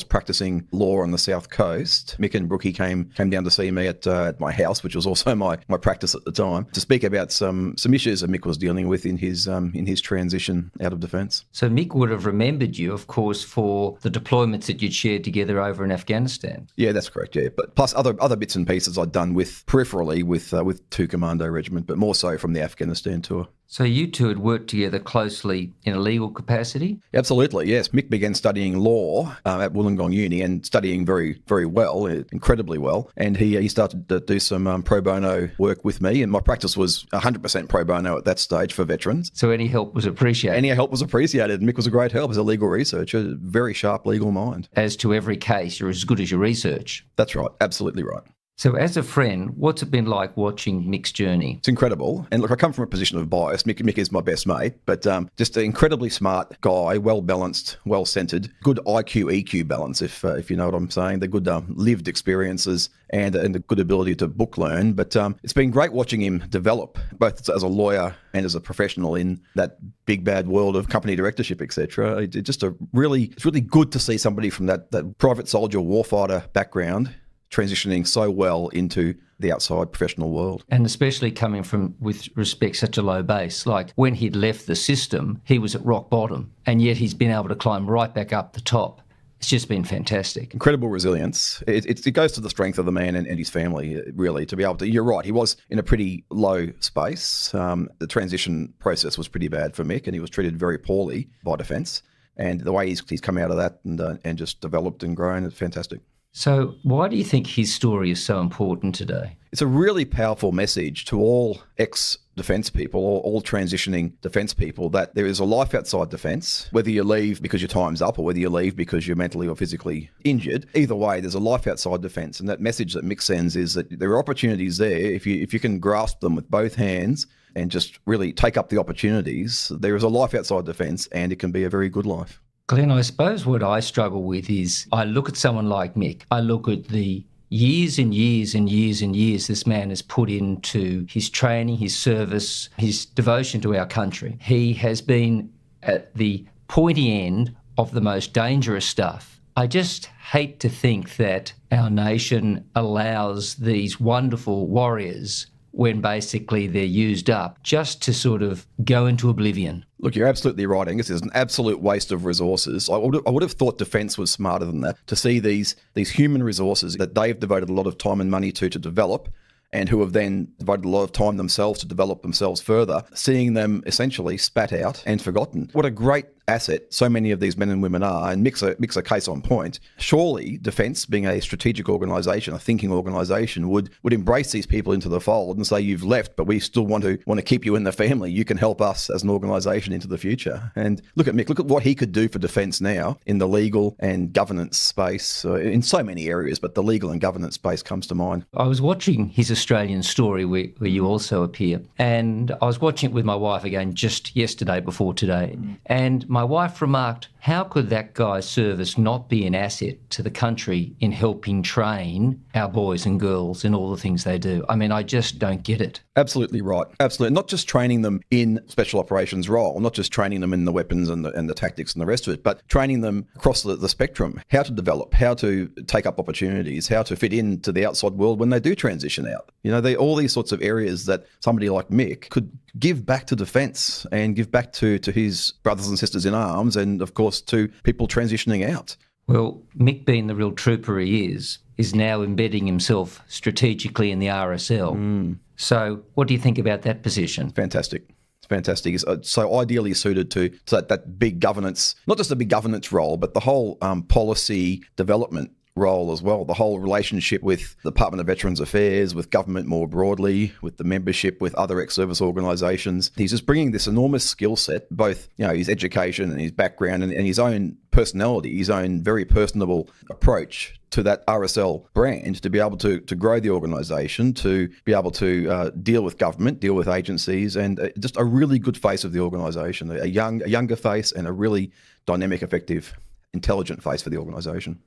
practicing law on the south coast. Mick and Brookie came down to see me at my house, which was also my practice at the time, to speak about some issues that Mick was dealing with in his transition out of defence. So Mick would have remembered you, of course, for the deployments that you'd shared together over in Afghanistan. Yeah, that's correct. Yeah, but plus other bits and pieces I'd done peripherally with 2 Commando Regiment, but more so from the Afghanistan tour. So you two had worked together closely in a legal capacity? Absolutely, yes. Mick began studying law at Wollongong Uni and studying very, very well, incredibly well. And he started to do some pro bono work with me. And my practice was 100% pro bono at that stage for veterans. So any help was appreciated? Any help was appreciated. Mick was a great help as a legal researcher, very sharp legal mind. As to every case, you're as good as your research. That's right, absolutely right. So as a friend, what's it been like watching Mick's journey? It's incredible. And look, I come from a position of bias. Mick is my best mate, but just an incredibly smart guy, well-balanced, well-centered, good IQ, EQ balance, if you know what I'm saying. The good lived experiences and the good ability to book learn. But it's been great watching him develop, both as a lawyer and as a professional in that big bad world of company directorship, etc. It's really good to see somebody from that private soldier warfighter background transitioning so well into the outside professional world. And especially coming from, with respect, such a low base. Like when he'd left the system, he was at rock bottom, and yet he's been able to climb right back up the top. It's just been fantastic. Incredible resilience. It goes to the strength of the man and his family, really, to be able to... You're right, he was in a pretty low space. The transition process was pretty bad for Mick, and he was treated very poorly by Defence. And the way he's come out of that and just developed and grown is fantastic. So why do you think his story is so important today? It's a really powerful message to all ex-defence people, or all transitioning defence people, that there is a life outside defence, whether you leave because your time's up or whether you leave because you're mentally or physically injured. Either way, there's a life outside defence, and that message that Mick sends is that there are opportunities there. If you can grasp them with both hands and just really take up the opportunities, there is a life outside defence, and it can be a very good life. Glenn, I suppose what I struggle with is I look at someone like Mick, I look at the years and years and years and years this man has put into his training, his service, his devotion to our country. He has been at the pointy end of the most dangerous stuff. I just hate to think that our nation allows these wonderful warriors, when basically they're used up, just to sort of go into oblivion. Look, you're absolutely right, Angus. It's an absolute waste of resources. I would have thought Defence was smarter than that, to see these human resources that they've devoted a lot of time and money to develop, and who have then devoted a lot of time themselves to develop themselves further, seeing them essentially spat out and forgotten. What a great asset so many of these men and women are, and Mick's a case on point. Surely Defence, being a strategic organisation, a thinking organisation, would embrace these people into the fold and say, you've left, but we still want to keep you in the family. You can help us as an organisation into the future. And look at Mick, look at what he could do for Defence now in the legal and governance space, in so many areas, but the legal and governance space comes to mind. I was watching his Australian Story, where you also appear, and I was watching it with my wife again just yesterday before today, and my wife remarked, how could that guy's service not be an asset to the country in helping train our boys and girls in all the things they do? I mean, I just don't get it. Absolutely right. Absolutely. Not just training them in special operations role, not just training them in the weapons and the tactics and the rest of it, but training them across the spectrum, how to develop, how to take up opportunities, how to fit into the outside world when they do transition out. You know, all these sorts of areas that somebody like Mick could give back to Defence and give back to his brothers and sisters in arms, and of course to people transitioning out. Well, Mick, being the real trooper he is now embedding himself strategically in the RSL. So what do you think about that position? Fantastic. It's fantastic. It's so ideally suited to that big governance, not just a big governance role, but the whole policy development role as well, the whole relationship with the Department of Veterans Affairs, with government more broadly, with the membership, with other ex-service organisations. He's just bringing this enormous skill set, both his education and his background and his own personality, his own very personable approach to that RSL brand, to be able to grow the organisation, to be able to deal with government, deal with agencies, and just a really good face of the organisation, a younger face and a really dynamic, effective, intelligent face for the organisation.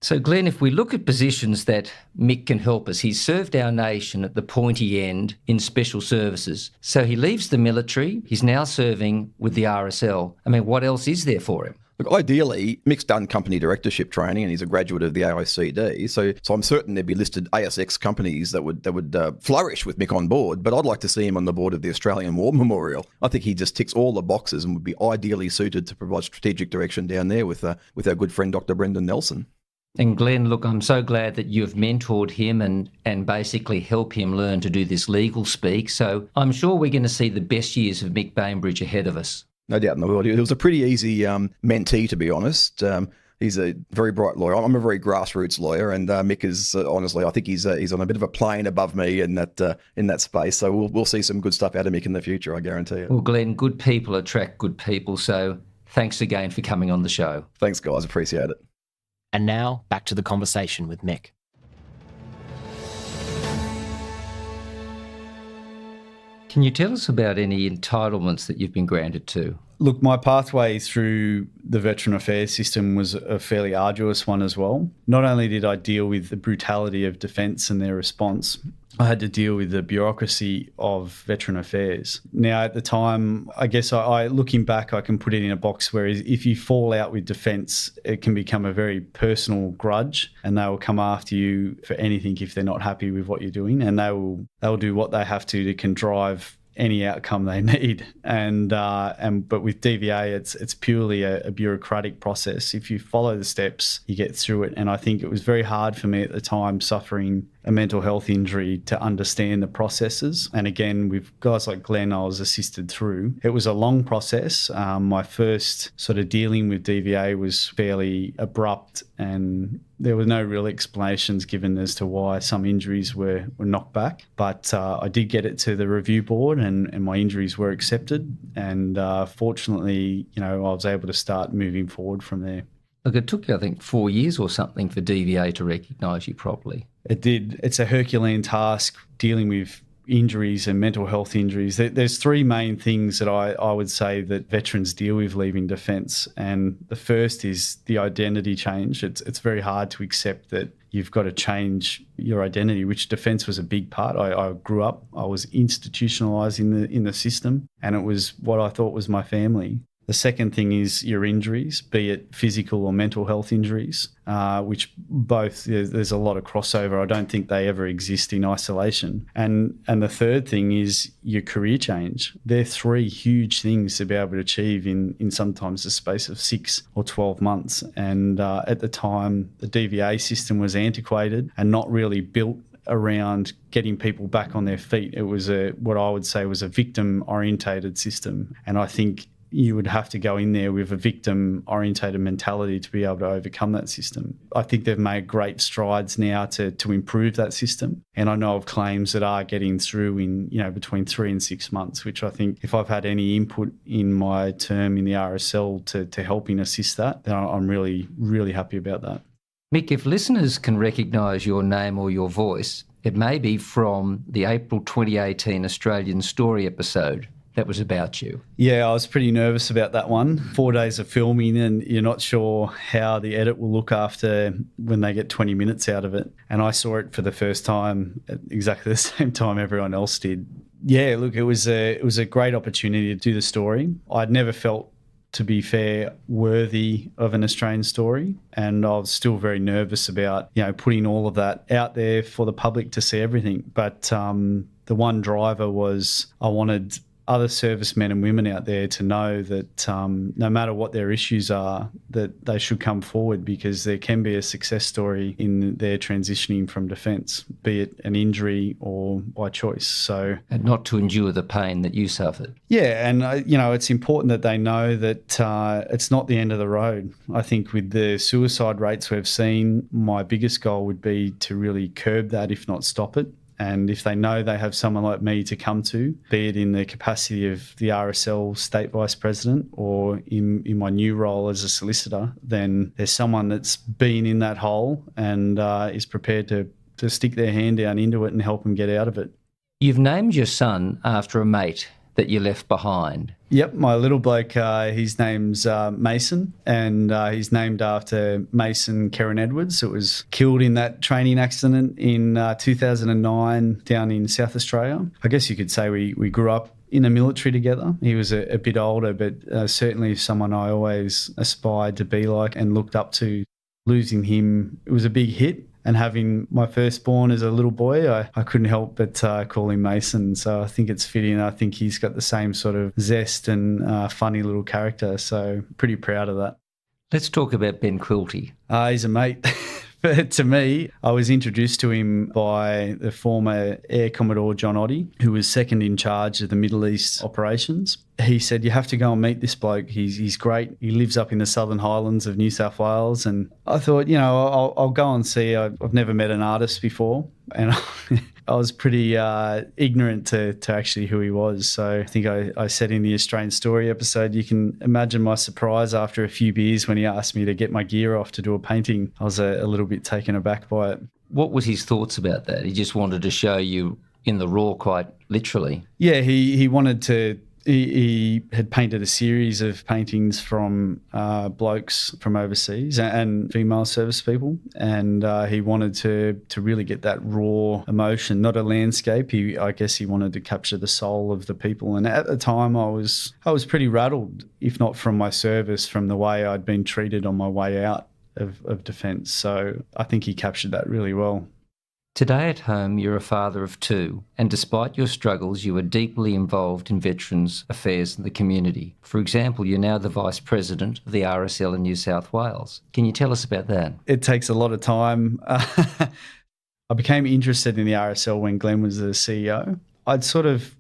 So, Glenn, if we look at positions that Mick can help us, he's served our nation at the pointy end in special services. So he leaves the military, he's now serving with the RSL. I mean, what else is there for him? Look, ideally, Mick's done company directorship training and he's a graduate of the AICD, so I'm certain there'd be listed ASX companies that would flourish with Mick on board, but I'd like to see him on the board of the Australian War Memorial. I think he just ticks all the boxes and would be ideally suited to provide strategic direction down there with our good friend Dr. Brendan Nelson. And Glenn, look, I'm so glad that you've mentored him and basically help him learn to do this legal speak. So I'm sure we're going to see the best years of Mick Bainbridge ahead of us. No doubt in the world. It was a pretty easy mentee, to be honest. He's a very bright lawyer. I'm a very grassroots lawyer, and Mick is honestly, I think he's on a bit of a plane above me in that space. So we'll see some good stuff out of Mick in the future, I guarantee you. Well, Glenn, good people attract good people. So thanks again for coming on the show. Thanks, guys. Appreciate it. And now, back to the conversation with Mick. Can you tell us about any entitlements that you've been granted to? Look, my pathway through the Veteran Affairs system was a fairly arduous one as well. Not only did I deal with the brutality of defence and their response, I had to deal with the bureaucracy of Veteran Affairs. Now, at the time, I guess I looking back, I can put it in a box where if you fall out with defence, it can become a very personal grudge, and they will come after you for anything if they're not happy with what you're doing, and they'll do what they have to contrive any outcome they need. But with DVA, it's purely a bureaucratic process. If you follow the steps, you get through it. And I think it was very hard for me at the time, suffering a mental health injury, to understand the processes. And again, with guys like Glenn, I was assisted through. It was a long process. My first sort of dealing with DVA was fairly abrupt, and there were no real explanations given as to why some injuries were knocked back. But I did get it to the review board, and my injuries were accepted. And fortunately, I was able to start moving forward from there. Look, it took you, I think, 4 years or something for DVA to recognise you properly. It did. It's a Herculean task dealing with injuries and mental health injuries. There's three main things that I would say that veterans deal with leaving defence. And the first is the identity change. It's very hard to accept that you've got to change your identity, which defence was a big part. I grew up, I was institutionalised in the system, and it was what I thought was my family. The second thing is your injuries, be it physical or mental health injuries, which both, there's a lot of crossover. I don't think they ever exist in isolation. And the third thing is your career change. They're three huge things to be able to achieve in sometimes the space of 6 or 12 months. And at the time, the DVA system was antiquated and not really built around getting people back on their feet. It was what I would say was a victim-orientated system. And I think you would have to go in there with a victim-orientated mentality to be able to overcome that system. I think they've made great strides now to improve that system. And I know of claims that are getting through in, between 3 and 6 months, which I think if I've had any input in my term in the RSL to helping assist that, then I'm really, really happy about that. Mick, if listeners can recognise your name or your voice, it may be from the April 2018 Australian Story episode that was about you. Yeah, I was pretty nervous about that one. 4 days of filming, and you're not sure how the edit will look after when they get 20 minutes out of it. And I saw it for the first time at exactly the same time everyone else did. Yeah, look, it was a great opportunity to do the story. I'd never felt, to be fair, worthy of an Australian story, and I was still very nervous about putting all of that out there for the public to see everything. But the one driver was I wanted other servicemen and women out there to know that no matter what their issues are, that they should come forward, because there can be a success story in their transitioning from defence, be it an injury or by choice. And not to endure the pain that you suffered. Yeah, and it's important that they know that it's not the end of the road. I think with the suicide rates we've seen, my biggest goal would be to really curb that, if not stop it. And if they know they have someone like me to come to, be it in the capacity of the RSL State Vice President or in my new role as a solicitor, then there's someone that's been in that hole and is prepared to stick their hand down into it and help them get out of it. You've named your son after a mate that you left behind. Yep, my little bloke, his name's Mason, and he's named after Mason Karen Edwards, who was killed in that training accident in 2009 down in South Australia. I guess you could say we grew up in the military together. He was a bit older, but certainly someone I always aspired to be like and looked up to. Losing him, it was a big hit. And having my firstborn as a little boy, I couldn't help but call him Mason. So I think it's fitting. I think he's got the same sort of zest and funny little character. So pretty proud of that. Let's talk about Ben Quilty. He's a mate But to me, I was introduced to him by the former Air Commodore John Oddie, who was second in charge of the Middle East operations. He said, you have to go and meet this bloke. He's great. He lives up in the Southern Highlands of New South Wales. And I thought, I'll go and see. I've never met an artist before. And I was pretty ignorant to actually who he was. So I think I said in the Australian Story episode, you can imagine my surprise after a few beers when he asked me to get my gear off to do a painting. I was a little bit taken aback by it. What was his thoughts about that? He just wanted to show you in the raw, quite literally. Yeah, he wanted to. He had painted a series of paintings from blokes from overseas and female service people, and he wanted to really get that raw emotion, not a landscape. I guess he wanted to capture the soul of the people. And at the time, I was pretty rattled, if not from my service, from the way I'd been treated on my way out of defence. So I think he captured that really well. Today at home, you're a father of two, and despite your struggles, you are deeply involved in veterans' affairs in the community. For example, you're now the Vice President of the RSL in New South Wales. Can you tell us about that? It takes a lot of time. I became interested in the RSL when Glenn was the CEO. I'd sort of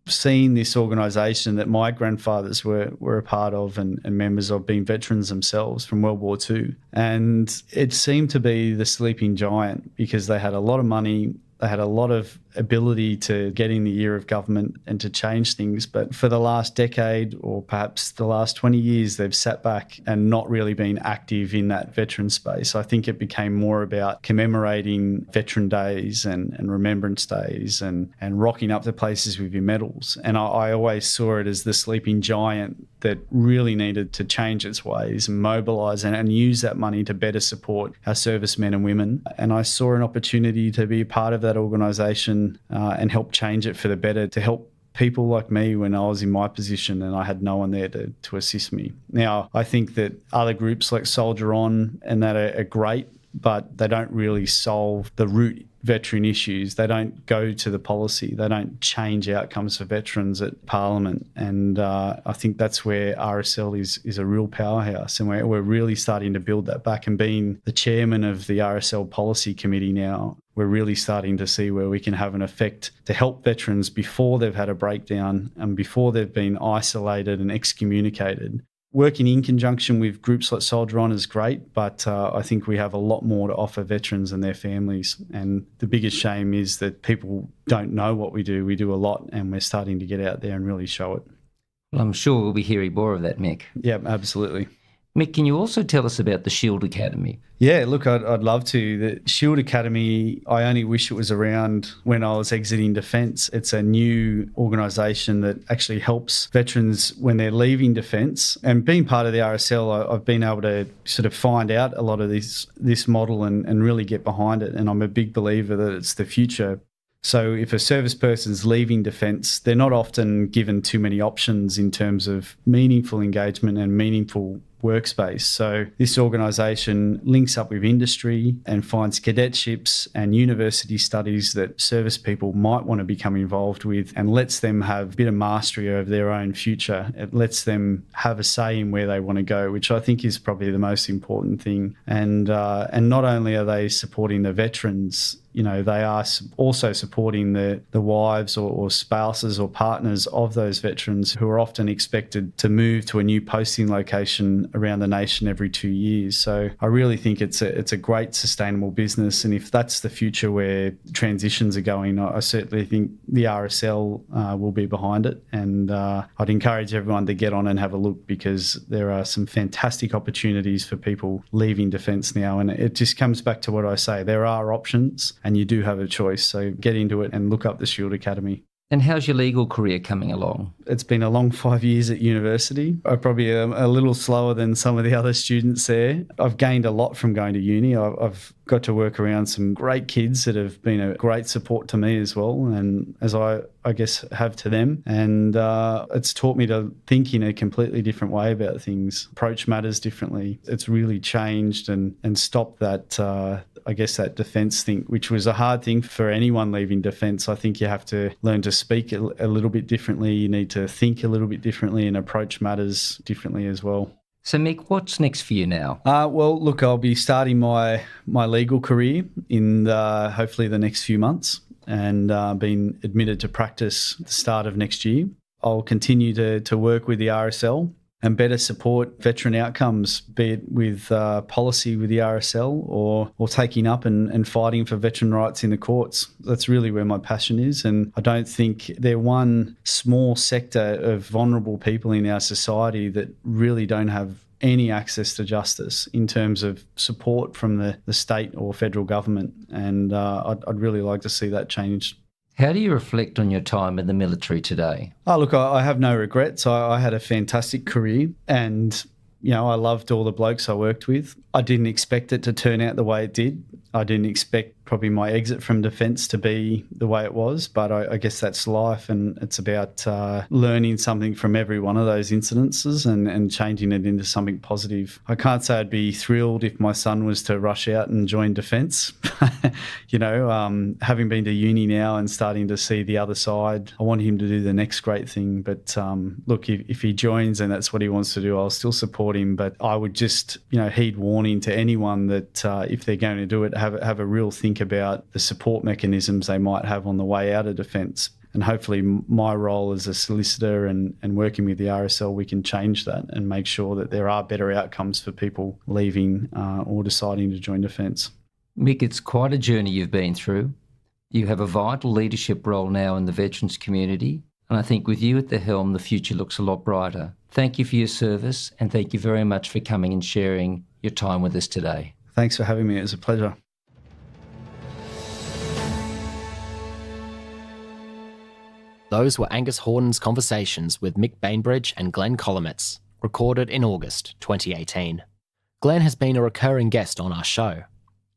seen this organisation that my grandfathers were a part of and members of, being veterans themselves from World War II. And it seemed to be the sleeping giant because they had a lot of money, they had a lot of ability to get in the ear of government and to change things. But for the last decade, or perhaps the last 20 years, they've sat back and not really been active in that veteran space. I think it became more about commemorating veteran days and remembrance days and rocking up to places with your medals. And I always saw it as the sleeping giant that really needed to change its ways and mobilise and use that money to better support our servicemen and women. And I saw an opportunity to be a part of that organisation and help change it for the better, to help people like me when I was in my position and I had no one there to assist me. Now, I think that other groups like Soldier On and that are great, but they don't really solve the root veteran issues. They don't go to the policy. They don't change outcomes for veterans at Parliament. And I think that's where RSL is a real powerhouse. And we're really starting to build that back. And being the chairman of the RSL Policy Committee now, we're really starting to see where we can have an effect to help veterans before they've had a breakdown and before they've been isolated and excommunicated. Working in conjunction with groups like Soldier On is great, but I think we have a lot more to offer veterans and their families. And the biggest shame is that people don't know what we do. We do a lot, and we're starting to get out there and really show it. Well, I'm sure we'll be hearing more of that, Mick. Yeah, absolutely. Mick, can you also tell us about the Shield Academy? Yeah, look, I'd love to. The Shield Academy, I only wish it was around when I was exiting defence. It's a new organisation that actually helps veterans when they're leaving defence. And being part of the RSL, I've been able to sort of find out a lot of this model and really get behind it. And I'm a big believer that it's the future. So if a service person's leaving defence, they're not often given too many options in terms of meaningful engagement and meaningful workspace. So this organisation links up with industry and finds cadetships and university studies that service people might want to become involved with and lets them have a bit of mastery over their own future. It lets them have a say in where they want to go, which I think is probably the most important thing. And not only are they supporting the veterans, they are also supporting the wives or spouses or partners of those veterans who are often expected to move to a new posting location around the nation every 2 years. So I really think it's a great sustainable business. And if that's the future where transitions are going, I certainly think the RSL will be behind it. And I'd encourage everyone to get on and have a look, because there are some fantastic opportunities for people leaving defence now. And it just comes back to what I say. There are options, and you do have a choice. So get into it and look up the Shield Academy. And how's your legal career coming along? It's been a long 5 years at university. I'm probably a little slower than some of the other students there. I've gained a lot from going to uni. I've got to work around some great kids that have been a great support to me as well, and as I guess have to them. And it's taught me to think in a completely different way about things, approach matters differently. It's really changed and stopped that that defence thing, which was a hard thing for anyone leaving defence. I think you have to learn to speak a little bit differently. You need to think a little bit differently and approach matters differently as well. So, Mick, what's next for you now? Well, look, I'll be starting my legal career in hopefully the next few months, and being admitted to practice at the start of next year. I'll continue to work with the RSL and better support veteran outcomes, be it with policy with the RSL or taking up and fighting for veteran rights in the courts. That's really where my passion is, and I don't think they're one small sector of vulnerable people in our society that really don't have any access to justice in terms of support from the state or federal government, and I'd really like to see that changed. How do you reflect on your time in the military today? Oh, look, I have no regrets. I had a fantastic career, and I loved all the blokes I worked with. I didn't expect it to turn out the way it did. I didn't expect probably my exit from defence to be the way it was, but I guess that's life, and it's about learning something from every one of those incidences and changing it into something positive. I can't say I'd be thrilled if my son was to rush out and join defence. Having been to uni now and starting to see the other side, I want him to do the next great thing. But look, if he joins and that's what he wants to do, I'll still support him. But I would just, heed warning to anyone that if they're going to do it, have a real think about the support mechanisms they might have on the way out of defence. And hopefully my role as a solicitor and working with the RSL, we can change that and make sure that there are better outcomes for people leaving or deciding to join defence. Mick, it's quite a journey you've been through. You have a vital leadership role now in the veterans community, and I think with you at the helm, the future looks a lot brighter. Thank you for your service, and thank you very much for coming and sharing your time with us today. Thanks for having me. It was a pleasure. Those were Angus Hordern's conversations with Mick Bainbridge and Glenn Kolomeitz, recorded in August 2018. Glenn has been a recurring guest on our show.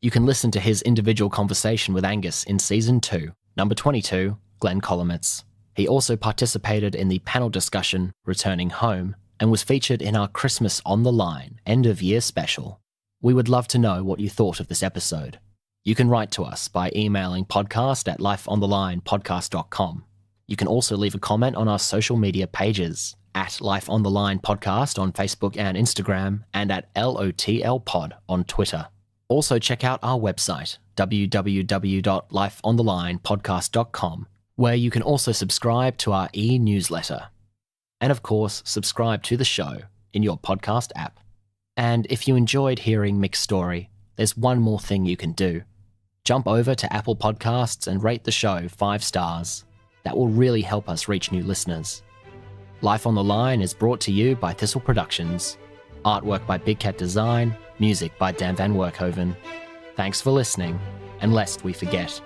You can listen to his individual conversation with Angus in Season 2, Number 22, Glenn Kolomeitz. He also participated in the panel discussion, Returning Home, and was featured in our Christmas on the Line end-of-year special. We would love to know what you thought of this episode. You can write to us by emailing podcast@lifeonthelinepodcast.com. You can also leave a comment on our social media pages at Life on the Line Podcast on Facebook and Instagram, and at LOTL Pod on Twitter. Also check out our website, www.lifeonthelinepodcast.com, where you can also subscribe to our e-newsletter. And of course, subscribe to the show in your podcast app. And if you enjoyed hearing Mick's story, there's one more thing you can do. Jump over to Apple Podcasts and rate the show 5 stars. That will really help us reach new listeners. Life on the Line is brought to you by Thistle Productions. Artwork by Big Cat Design, music by Dan Van Werkhoven. Thanks for listening, and lest we forget,